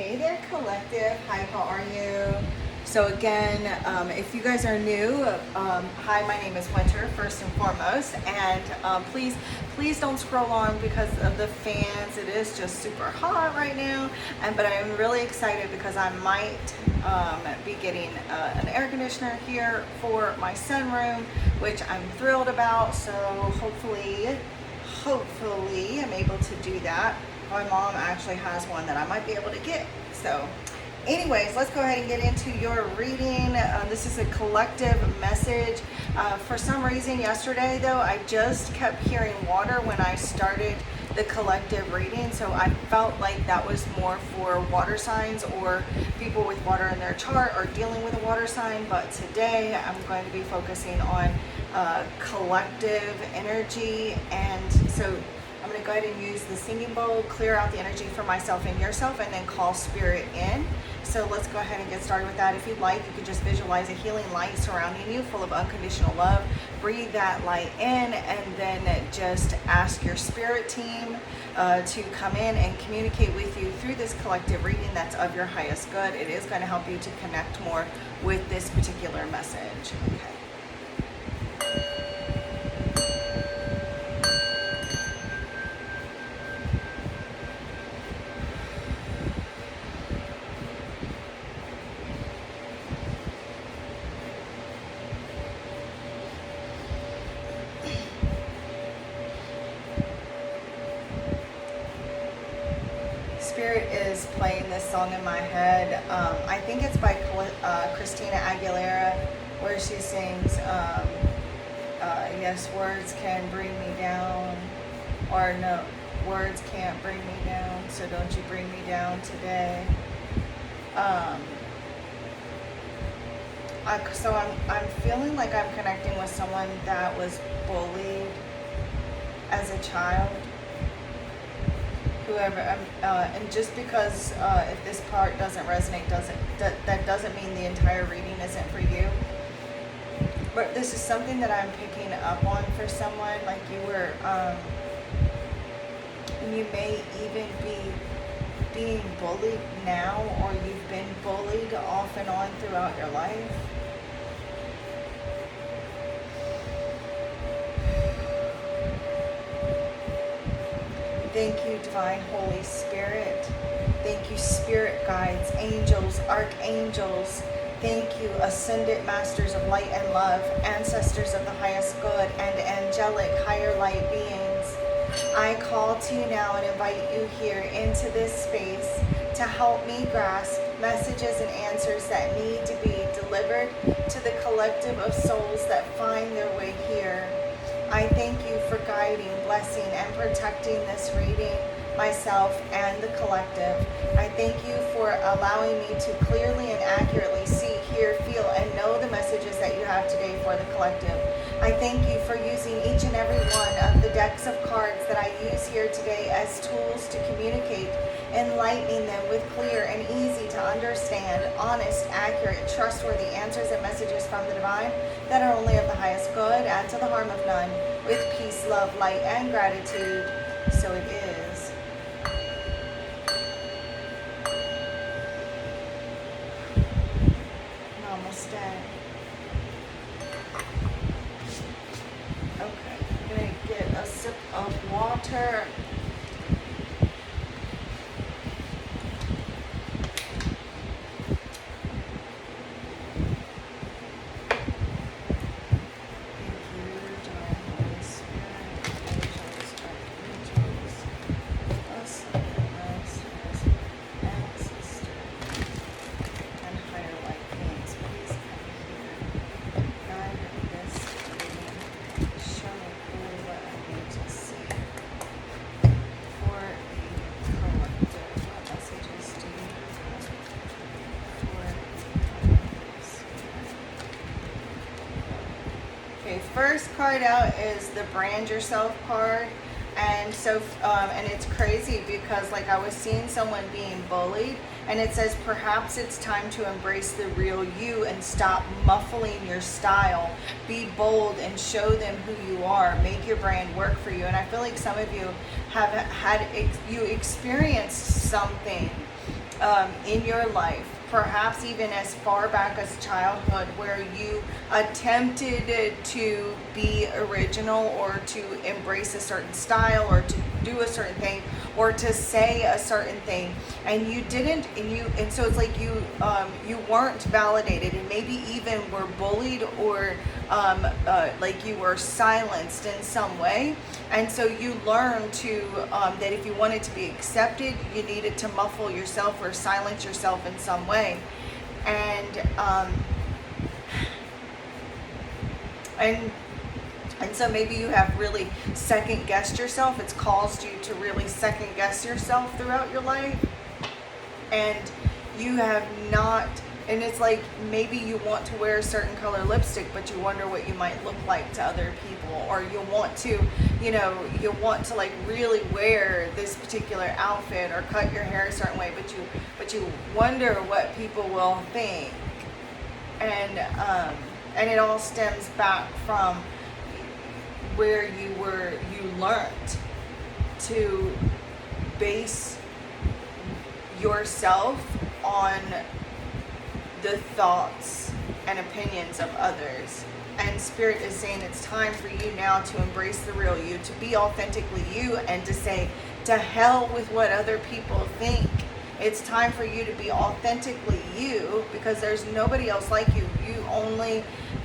Hey there, collective. Hi, how are you? So again, if you guys are new, hi, my name is Winter, first and foremost, and please don't scroll on because of the fans. It is just super hot right now, but I'm really excited because I might be getting an air conditioner here for my sunroom, which I'm thrilled about. So hopefully I'm able to do that. My mom actually has one that I might be able to get. So anyways, let's go ahead and get into your reading. This is a collective message. For some reason yesterday though, I just kept hearing water when I started the collective reading. So I felt like that was more for water signs or people with water in their chart or dealing with a water sign. But today I'm going to be focusing on collective energy. And so I'm going to go ahead and use the singing bowl, clear out the energy for myself and yourself, and then call spirit in. So let's go ahead and get started with that. If you'd like, you could just visualize a healing light surrounding you full of unconditional love. Breathe that light in and then just ask your spirit team to come in and communicate with you through this collective reading that's of your highest good. It is going to help you to connect more with this particular message. Okay. Spirit is playing this song in my head. I think it's by Christina Aguilera, where she sings, yes, words can bring me down, or no, words can't bring me down, so don't you bring me down today. So I'm feeling like I'm connecting with someone that was bullied as a child. Whoever, and just because if this part doesn't resonate, that doesn't mean the entire reading isn't for you. But this is something that I'm picking up on for someone. Like you were, you may even be being bullied now, or you've been bullied off and on throughout your life. Thank you, Divine Holy Spirit. Thank you, Spirit Guides, Angels, Archangels. Thank you, Ascended Masters of Light and Love, Ancestors of the Highest Good, and Angelic Higher Light Beings. I call to you now and invite you here into this space to help me grasp messages and answers that need to be delivered to the collective of souls that find their way here. I thank you for guiding, blessing, and protecting this reading, myself and the collective. I thank you for allowing me to clearly and accurately see, hear, feel, and know the messages that you have today for the collective. I thank you for using each and every one of the decks of cards that I use here today as tools to communicate, enlightening them with clear and easy to understand, honest, accurate, trustworthy answers and messages from the divine that are only of the highest good and to the harm of none, with peace, love, light, and gratitude. So it is. Namaste. Okay, I'm gonna get a sip of water. First card out is the Brand Yourself card. And so, and it's crazy because like I was seeing someone being bullied, and it says perhaps it's time to embrace the real you and stop muffling your style. Be bold and show them who you are. Make your brand work for you. And I feel like some of you have had, you experienced something in your life, perhaps even as far back as childhood, where you attempted to be original or to embrace a certain style or to do a certain thing or to say a certain thing, and you didn't, and so it's like you weren't validated, and maybe even were bullied or like you were silenced in some way. And so you learned to that if you wanted to be accepted, you needed to muffle yourself or silence yourself in some way. And so maybe you have really second guessed yourself. It's caused you to really second guess yourself throughout your life. And you have not, and it's like maybe you want to wear a certain color lipstick, but you wonder what you might look like to other people. Or you want to, you want to like really wear this particular outfit or cut your hair a certain way, but you wonder what people will think. And it all stems back from where you learned to base yourself on the thoughts and opinions of others. And Spirit is saying it's time for you now to embrace the real you, to be authentically you, and to say to hell with what other people think. It's time for you to be authentically you, because there's nobody else like you. You only,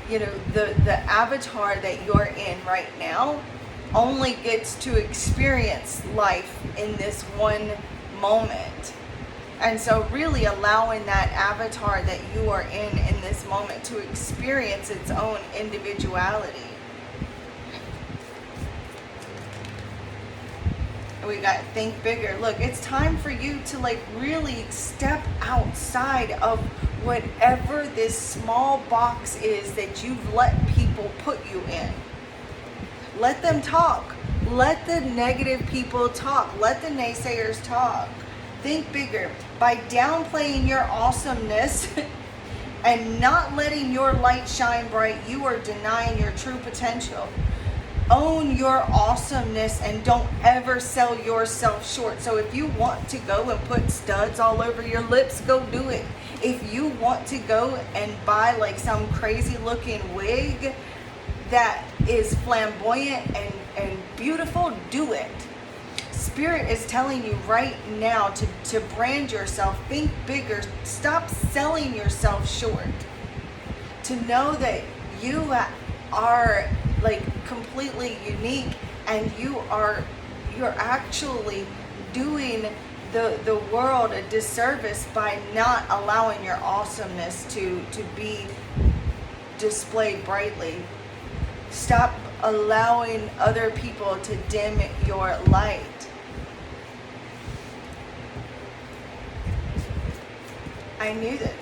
the avatar that you're in right now only gets to experience life in this one moment. And so really allowing that avatar that you are in this moment to experience its own individuality. We got think bigger. Look, it's time for you to like really step outside of whatever this small box is that you've let people put you in. Let them talk. Let the negative people talk. Let the naysayers talk. Think bigger. By downplaying your awesomeness and not letting your light shine bright, you are denying your true potential. Own your awesomeness and don't ever sell yourself short. So if you want to go and put studs all over your lips, go do it. If you want to go and buy like some crazy looking wig that is flamboyant and beautiful, do it. Spirit is telling you right now to brand yourself, think bigger, stop selling yourself short. To know that you are like completely unique, and you're actually doing the world a disservice by not allowing your awesomeness to be displayed brightly. Stop allowing other people to dim your light. I knew that.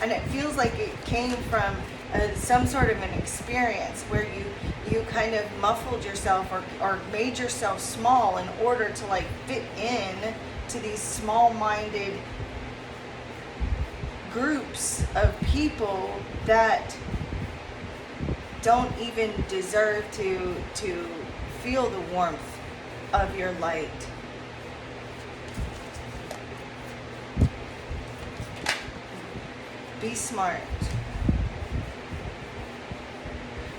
And it feels like it came from some sort of an experience where you kind of muffled yourself or made yourself small in order to like fit in to these small-minded groups of people that don't even deserve to feel the warmth of your light. Be smart.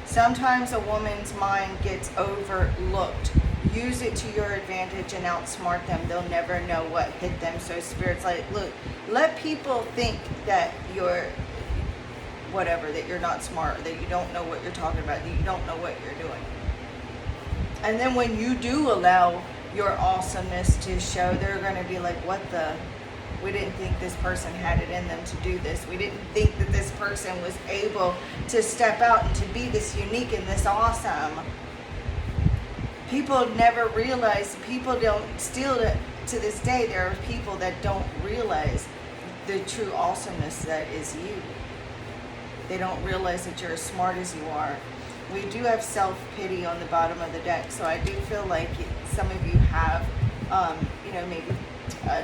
Sometimes a woman's mind gets overlooked. Use it to your advantage and outsmart them. They'll never know what hit them. So Spirit's like, look, let people think that you're whatever, that you're not smart, that you don't know what you're talking about, that you don't know what you're doing. And then when you do allow your awesomeness to show, they're going to be like, what the? We didn't think this person had it in them to do this. We didn't think that this person was able to step out and to be this unique and this awesome. People never realize, people don't, still to this day, there are people that don't realize the true awesomeness that is you. They don't realize that you're as smart as you are. We do have self-pity on the bottom of the deck, so I do feel like some of you have, maybe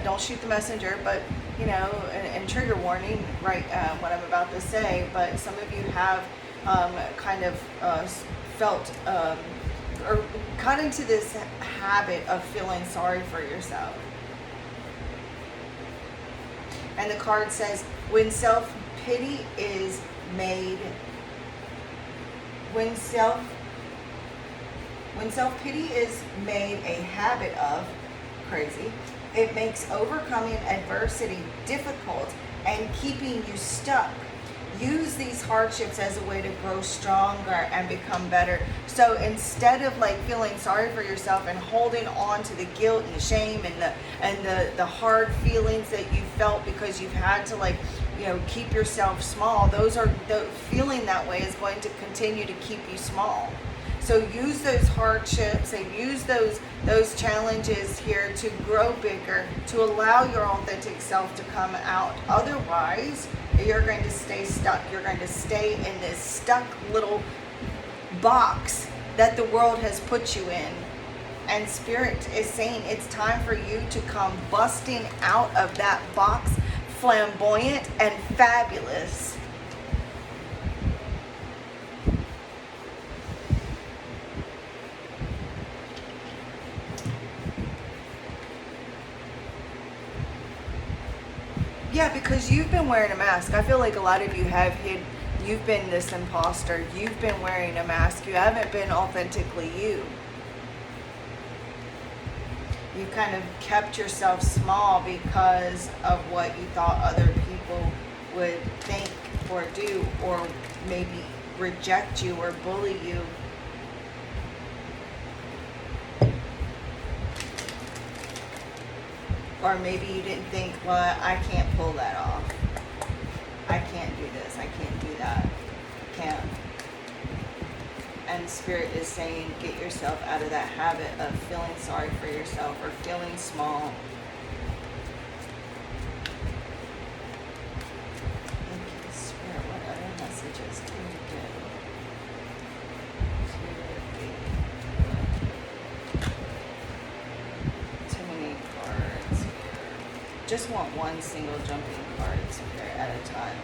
don't shoot the messenger, but, and trigger warning, right, what I'm about to say, but some of you have kind of felt or got into this habit of feeling sorry for yourself. And the card says, when self-pity is made, when self-pity is made a habit of, crazy, it makes overcoming adversity difficult and keeping you stuck. Use these hardships as a way to grow stronger and become better. So instead of like feeling sorry for yourself and holding on to the guilt and the shame and the hard feelings that you felt because you've had to like, you know, keep yourself small, the feeling that way is going to continue to keep you small. So use those hardships and use those challenges here to grow bigger, to allow your authentic self to come out. Otherwise, you're going to stay stuck. You're going to stay in this stuck little box that the world has put you in. And Spirit is saying it's time for you to come busting out of that box, flamboyant and fabulous. Yeah, because you've been wearing a mask. I feel like a lot of you have you've been this imposter. You've been wearing a mask. You haven't been authentically you. You kind of kept yourself small because of what you thought other people would think or do, or maybe reject you or bully you. Or maybe you didn't think, well, I can't pull that off. I can't do this. I can't do that. Can't. And Spirit is saying, get yourself out of that habit of feeling sorry for yourself or feeling small. Thank you, Spirit. What other messages do you get? Too many cards here. Just want one single jumping card, Spirit, at a time.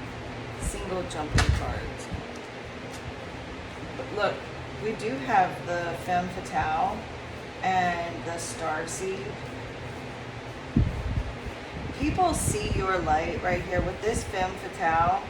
Single jumping cards. But look, we do have the Femme Fatale and the Starseed. People see your light right here with this Femme Fatale.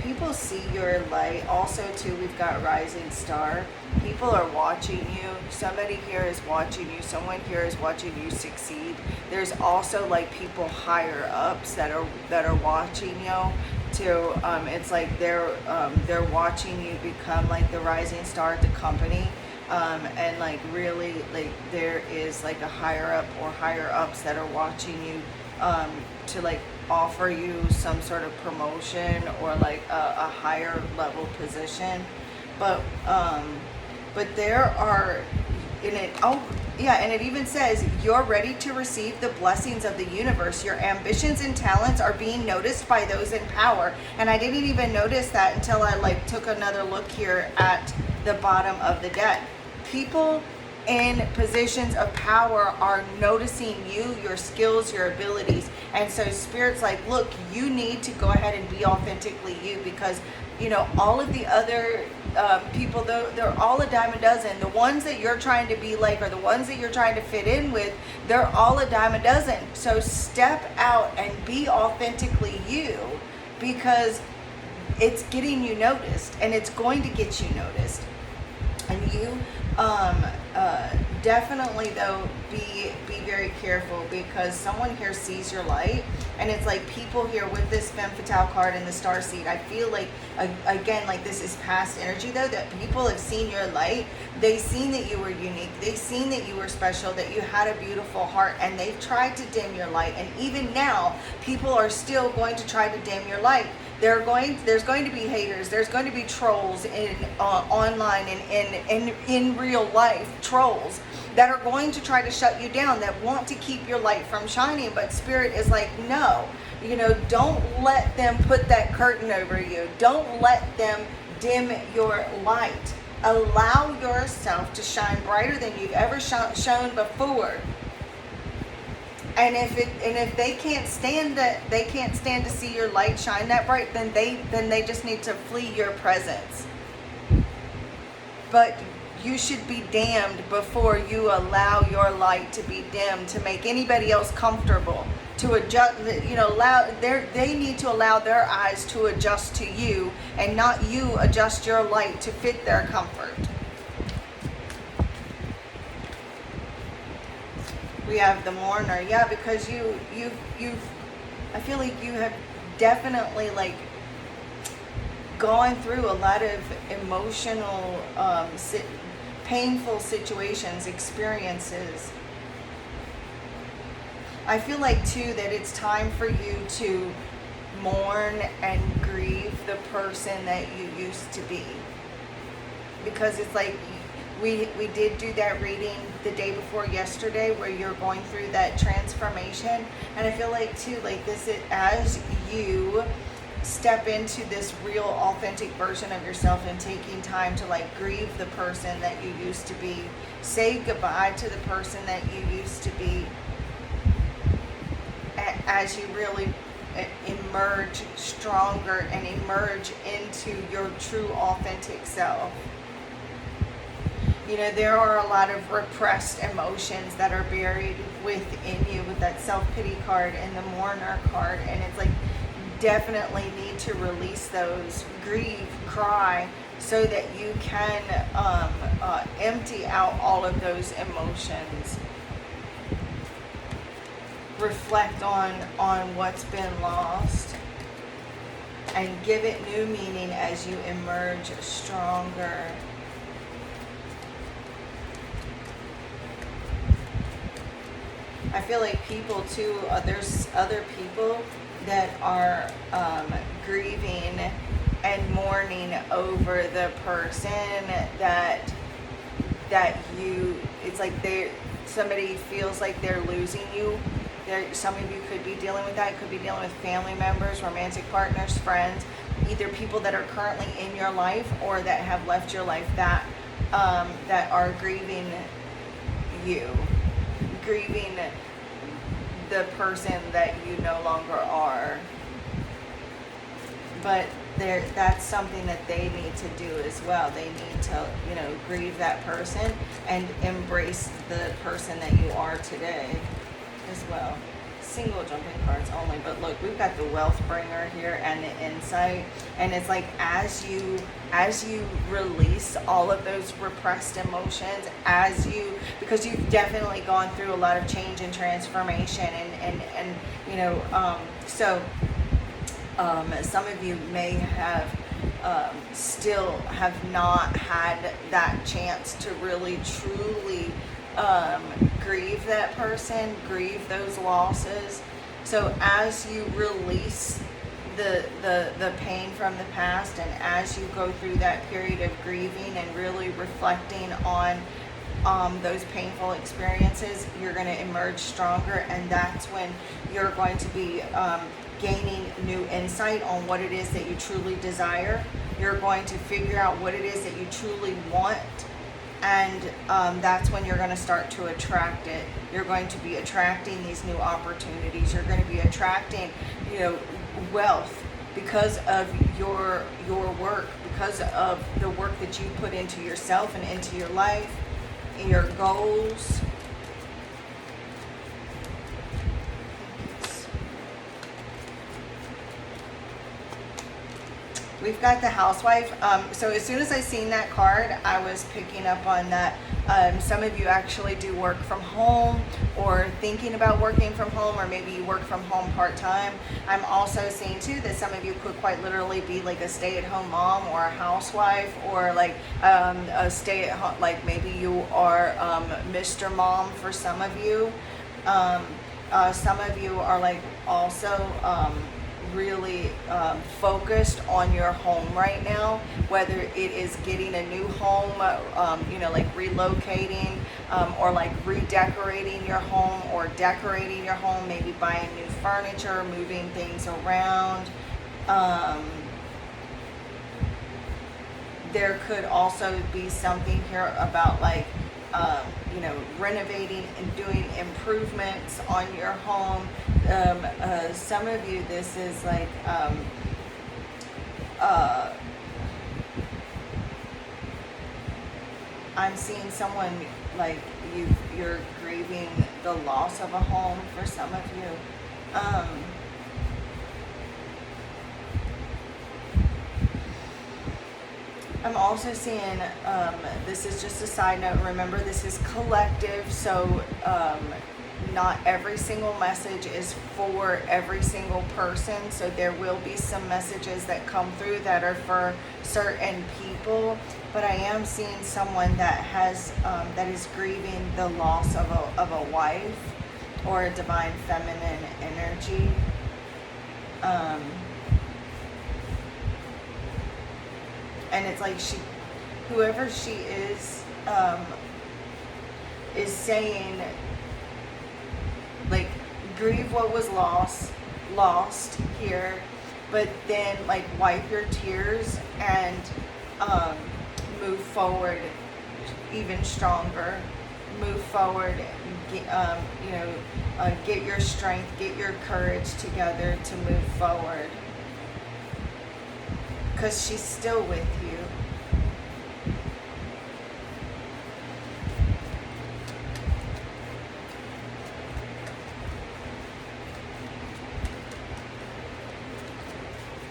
People see your light. Also, too, we've got Rising Star. People are watching you. Somebody here is watching you. Someone here is watching you succeed. There's also like people higher ups that are watching you. Too, it's like they're watching you become like the rising star at the company, and like really like there is like a higher up or higher ups that are watching you to like offer you some sort of promotion or like a higher level position, but there are in it. Oh yeah, and it even says you're ready to receive the blessings of the universe. Your ambitions and talents are being noticed by those in power. And I didn't even notice that until I like took another look here at the bottom of the deck. People in positions of power are noticing you, your skills, your abilities. And so Spirit's like, look, you need to go ahead and be authentically you, because you know all of the other people, they're all a dime a dozen. The ones that you're trying to be like, or the ones that you're trying to fit in with, they're all a dime a dozen. So step out and be authentically you, because it's getting you noticed, and it's going to get you noticed. And you definitely though be very careful, because someone here sees your light, and it's like people here with this Femme Fatale card and the Starseed. I feel like again, like this is past energy though, that people have seen your light. They've seen that you were unique. They've seen that you were special, that you had a beautiful heart, and they've tried to dim your light. And even now, people are still going to try to dim your light. There's going to be haters. There's going to be trolls in online and in real life, trolls that are going to try to shut you down, that want to keep your light from shining. But Spirit is like, no, don't let them put that curtain over you. Don't let them dim your light. Allow yourself to shine brighter than you've ever shown before. And if they can't stand to see your light shine that bright, then they just need to flee your presence. But you should be damned before you allow your light to be dimmed to make anybody else comfortable. to adjust, they need to allow their eyes to adjust to you, and not you adjust your light to fit their comfort. We have the mourner. Yeah, because you've I feel like you have definitely like gone through a lot of emotional, painful situations, experiences. I feel like too that it's time for you to mourn and grieve the person that you used to be, because it's like we did do that reading the day before yesterday where you're going through that transformation, and I feel like too, like this is, as you step into this real authentic version of yourself and taking time to like grieve the person that you used to be, say goodbye to the person that you used to be, as you really emerge stronger and emerge into your true authentic self. You know, there are a lot of repressed emotions that are buried within you with that self-pity card and the mourner card, and it's like definitely need to release those, grieve, cry, so that you can empty out all of those emotions. Reflect on what's been lost and give it new meaning as you emerge stronger. I feel like people too, there's other people that are grieving and mourning over the person that you, it's like somebody feels like they're losing you. Some of you could be dealing with that. Could be dealing with family members, romantic partners, friends, either people that are currently in your life or that have left your life that are grieving you, grieving the person that you no longer are. But that's something that they need to do as well. They need to, grieve that person and embrace the person that you are today as well. Single jumping cards only, but look, we've got the wealth bringer here and the insight, and it's like as you release all of those repressed emotions, because you've definitely gone through a lot of change and transformation, and some of you may have still have not had that chance to really truly grieve that person, grieve those losses. So as you release the pain from the past, and as you go through that period of grieving and really reflecting on those painful experiences, you're going to emerge stronger, and that's when you're going to be gaining new insight on what it is that you truly desire. You're going to figure out what it is that you truly want, and that's when you're going to start to attract it. You're going to be attracting these new opportunities. You're going to be attracting, wealth because of your work, because of the work that you put into yourself and into your life, and your goals. We've got the housewife. So as soon as I seen that card, I was picking up on that. Some of you actually do work from home or thinking about working from home, or maybe you work from home part-time. I'm also seeing too that some of you could quite literally be like a stay-at-home mom or a housewife, or like a stay-at-home, like maybe you are Mr. Mom for some of you. Some of you are like also really focused on your home right now, whether it is getting a new home, like relocating, or like redecorating your home, or decorating your home, maybe buying new furniture, moving things around. There could also be something here about like renovating and doing improvements on your home. Some of you, this is like I'm seeing someone like you're grieving the loss of a home for some of you. Um, I'm also seeing, this is just a side note, remember this is collective, so not every single message is for every single person, so there will be some messages that come through that are for certain people, but I am seeing someone that has, that is grieving the loss of a wife or a divine feminine energy. And it's like whoever she is saying, like, grieve what was lost here, but then like wipe your tears and move forward even stronger. Move forward, get your strength, get your courage together to move forward. Because she's still with you.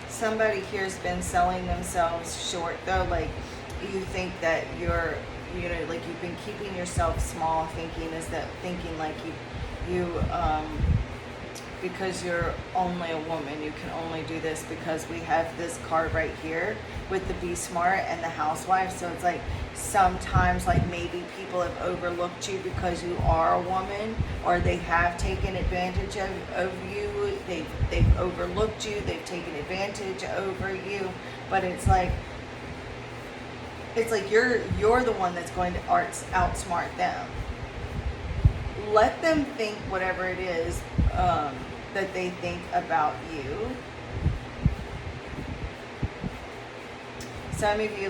Somebody here's been selling themselves short though, like you think that you're, like you've been keeping yourself small, thinking like you because you're only a woman, you can only do this, because we have this card right here with the Be Smart and the Housewife. So it's like sometimes like maybe people have overlooked you because you are a woman, or they have taken advantage of you. They've overlooked you, they've taken advantage over you, but it's like you're the one that's going to outsmart them. Let them think whatever it is that they think about you. Some of you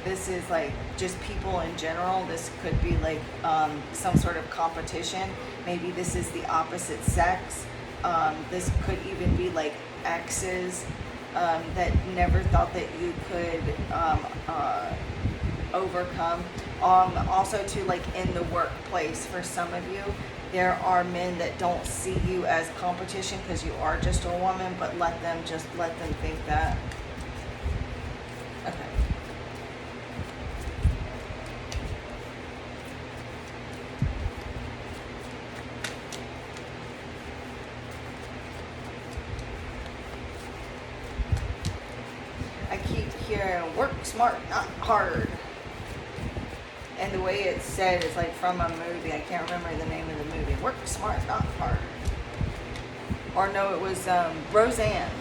this is like just people in general. This could be like some sort of competition. Maybe this is the opposite sex. This could even be like exes that never thought that you could overcome. Also too, like in the workplace, for some of you, there are men that don't see you as competition because you are just a woman, but let them think that. Okay. I keep hearing work smart, not hard. And the way it's said is like from a movie. I can't remember the name of the movie. Work smart, not hard. Or no, it was Roseanne.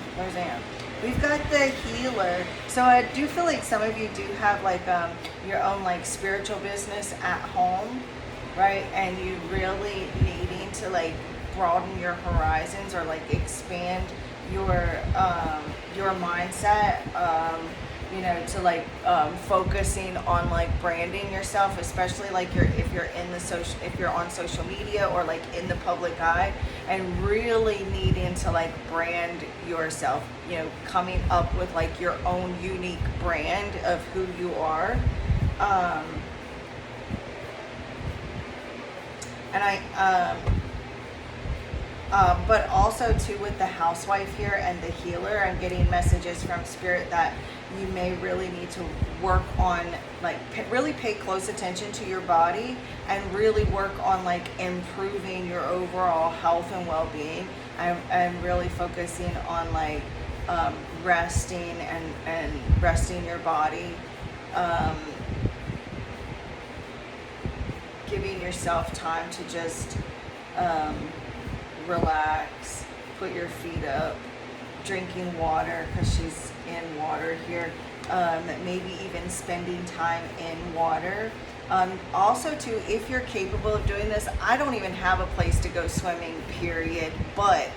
We've got the Healer. So I do feel like some of you do have like your own like spiritual business at home, right? And you really needing to like broaden your horizons, or like expand your mindset. To like focusing on like branding yourself, especially like if you're on social media or like in the public eye, and really needing to like brand yourself, coming up with like your own unique brand of who you are. But also too, with the Housewife here and the Healer, I'm getting messages from Spirit that you may really need to work on, like really pay close attention to your body and really work on like improving your overall health and well-being. I'm really focusing on like resting and resting your body, giving yourself time to just relax, put your feet up, drinking water, because she's in water here, maybe even spending time in water. Also too, if you're capable of doing this, I don't even have a place to go swimming, period, but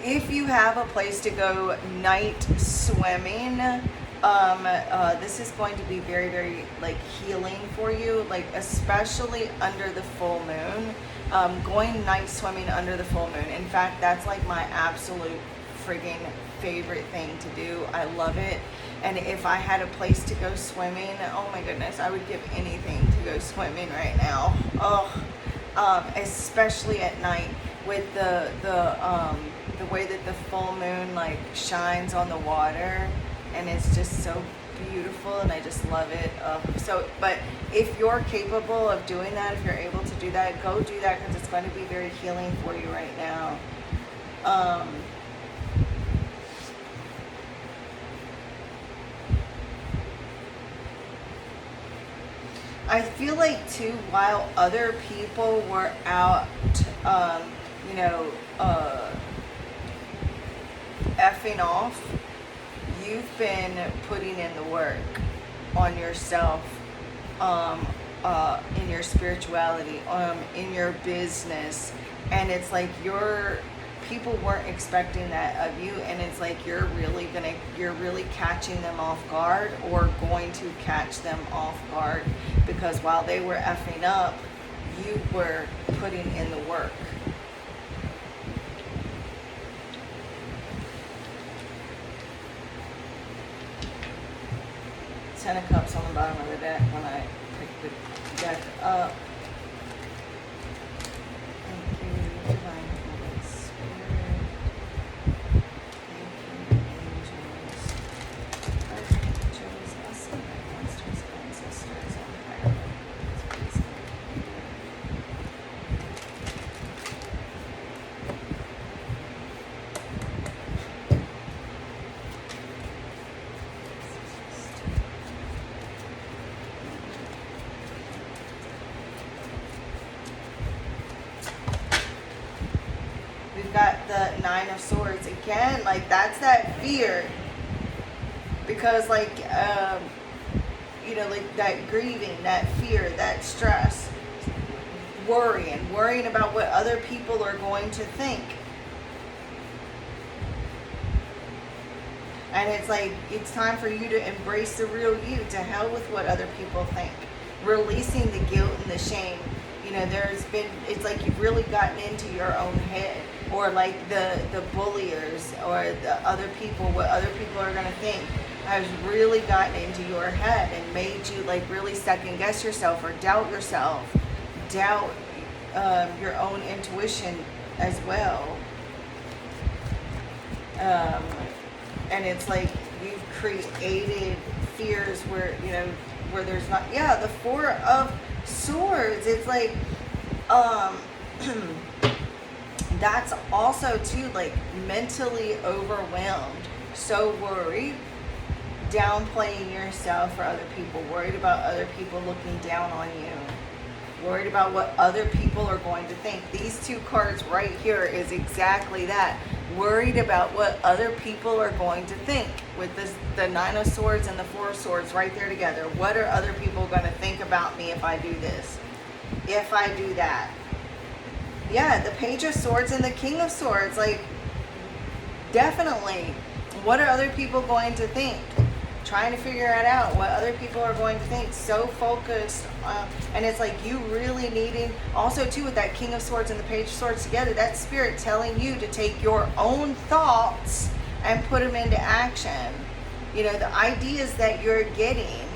if you have a place to go night swimming, this is going to be very, very like healing for you, like especially under the full moon. Going night swimming under the full moon. In fact, that's like my absolute friggin' favorite thing to do. I love it. And if I had a place to go swimming, oh my goodness, I would give anything to go swimming right now. Oh, especially at night. with the way that the full moon like shines on the water, and it's just so beautiful, and I just love it. But if you're capable of doing that, if you're able to do that, go do that, because it's going to be very healing for you right now. I feel like too, while other people were out, you know, effing off, you've been putting in the work on yourself, in your spirituality, in your business, and it's like people weren't expecting that of you, and it's like you're really catching them off guard, or going to catch them off guard, because while they were effing up, you were putting in the work. Ten of Cups on the bottom of the deck when I pick the deck up. Thank you, Divine Holy Spirit. Thank you, angels. Archangels, ascended masters, ancestors, and higher levels. We've got the Nine of Swords again. Like, that's that fear, because like you know, like that grieving, that fear, that stress, worrying about what other people are going to think. And it's like, it's time for you to embrace the real you. To hell with what other people think. Releasing the guilt and the shame. You know, it's like you've really gotten into your own head, or like the bulliers, or the other people, what other people are going to think, has really gotten into your head and made you like really second guess yourself, or doubt yourself, doubt your own intuition as well. And it's like you've created fears where, you know, where there's not, the Four of Swords. It's like, that's also too, like, mentally overwhelmed, so worried, downplaying yourself for other people, worried about other people looking down on you, worried about what other people are going to think. These two cards right here is exactly that. Worried about what other people are going to think, with the Nine of Swords and the Four of Swords right there together. What are other people going to think about me if I do this, if I do that? Yeah, the Page of Swords and the King of Swords. Like, definitely, what are other people going to think? Trying to figure it out, what other people are going to think. So focused, and it's like you really needing, also too, with that King of Swords and the Page of Swords together, that Spirit telling you to take your own thoughts and put them into action. You know, the ideas that you're getting,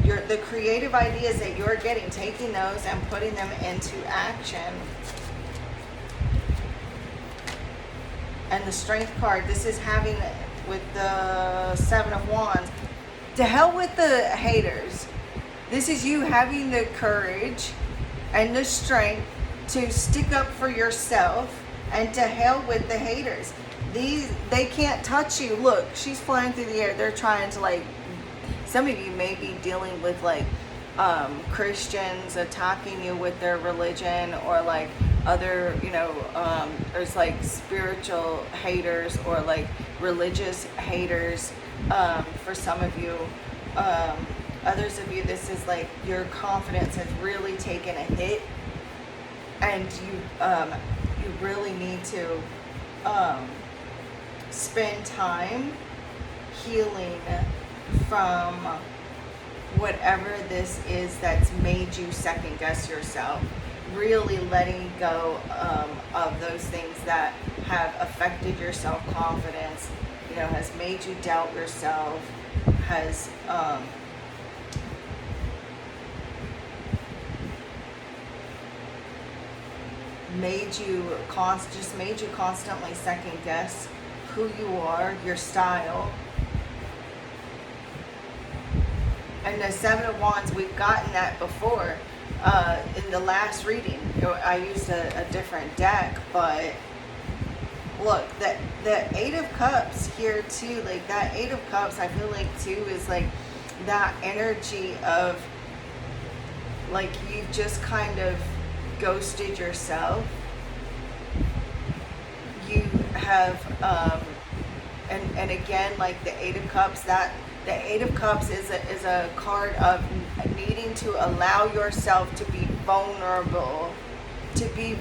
the creative ideas that you're getting, taking those and putting them into action. And the Strength card, this is having, with the Seven of Wands, to hell with the haters. This is you having the courage and the strength to stick up for yourself, and to hell with the haters. They can't touch you. Look, she's flying through the air. They're trying to, like, some of you may be dealing with like Christians attacking you with their religion, or like other, you know, there's like spiritual haters, or like religious haters, for some of you. Others of you, this is like your confidence has really taken a hit, and you really need to spend time healing from whatever this is that's made you second guess yourself. Really letting go of those things that have affected your self-confidence, you know, has made you doubt yourself, has just made you constantly second guess who you are, your style. And the Seven of Wands, we've gotten that before in the last reading. I used a different deck, but look, the Eight of Cups here too, like that Eight of Cups, I feel like too is like that energy of like you've just kind of ghosted yourself. You have and again, like the Eight of Cups, that the Eight of Cups is a card of needing to allow yourself to be vulnerable, to be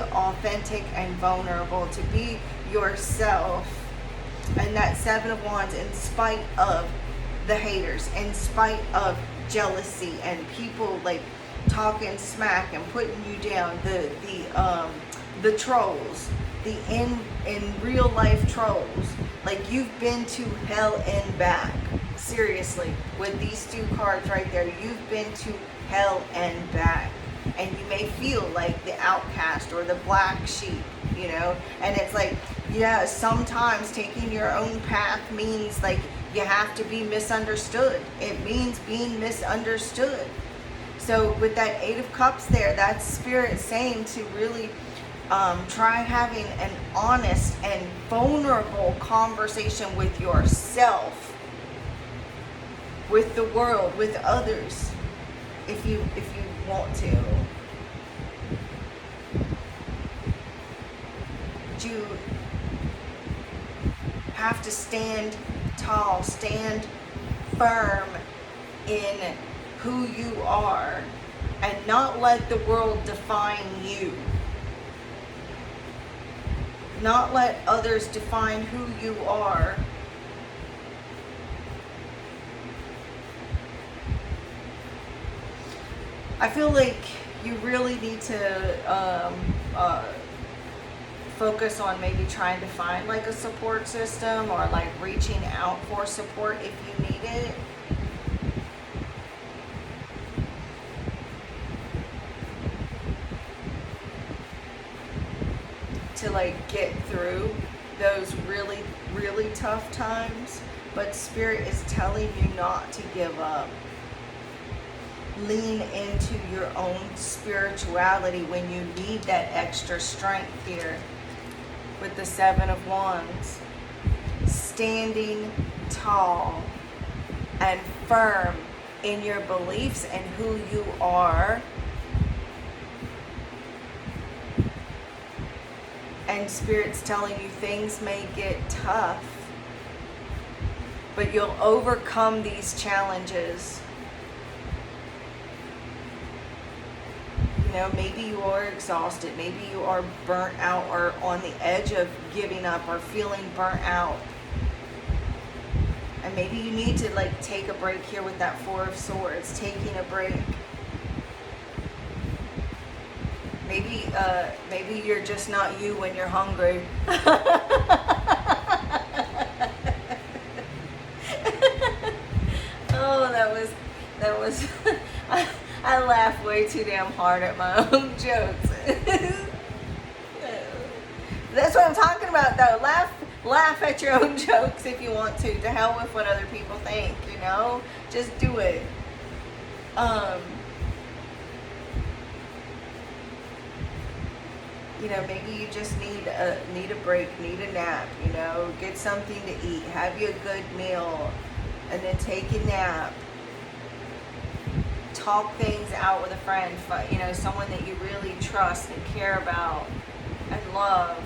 authentic and vulnerable, to be yourself. And that Seven of Wands, in spite of the haters, in spite of jealousy and people like talking smack and putting you down, the trolls, the in real life trolls, like you've been to hell and back. Seriously, with these two cards right there, you've been to hell and back. And you may feel like the outcast or the black sheep, you know? And it's like, yeah, sometimes taking your own path means like you have to be misunderstood. It means being misunderstood. So with that Eight of Cups there, that's Spirit saying to really try having an honest and vulnerable conversation with yourself, with the world, with others, if you want to. You have to stand tall, stand firm in who you are, and not let the world define you. Not let others define who you are. I feel like you really need to focus on maybe trying to find like a support system, or like reaching out for support if you need it. To like get through those really, really tough times. But Spirit is telling you not to give up. Lean into your own spirituality when you need that extra strength here with the Seven of Wands. Standing tall and firm in your beliefs and who you are. And Spirit's telling you things may get tough, but you'll overcome these challenges. You know, maybe you are exhausted, maybe you are burnt out or on the edge of giving up or feeling burnt out. And maybe you need to like take a break here with that Four of Swords, taking a break. Maybe you're just not you when you're hungry. Oh, that was I laugh way too damn hard at my own jokes. That's what I'm talking about though. Laugh at your own jokes if you want to. To hell with what other people think, you know? Just do it. You know, maybe you just need a break, need a nap, you know, get something to eat, have you a good meal, and then take a nap. Talk things out with a friend, you know, someone that you really trust and care about and love.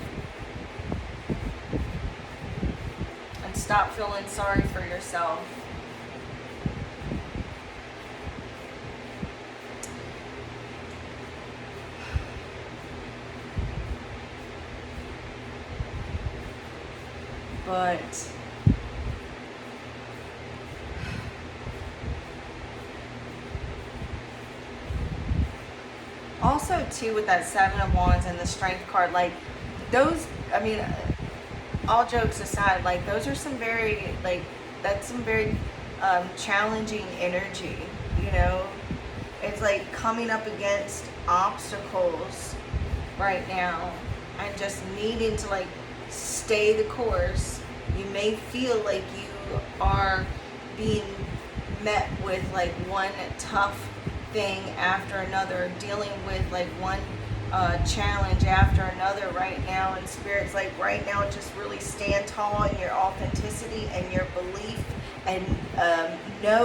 And stop feeling sorry for yourself. But also too, with that Seven of Wands and the Strength card, like those, I mean, all jokes aside, like those are some very, like, that's some very challenging energy, you know. it's like coming up against obstacles right now and just needing to like stay the course. You may feel like you are being met with like one tough thing after another, dealing with like one challenge after another right now. And Spirit's like right now, just really stand tall in your authenticity and your belief, and know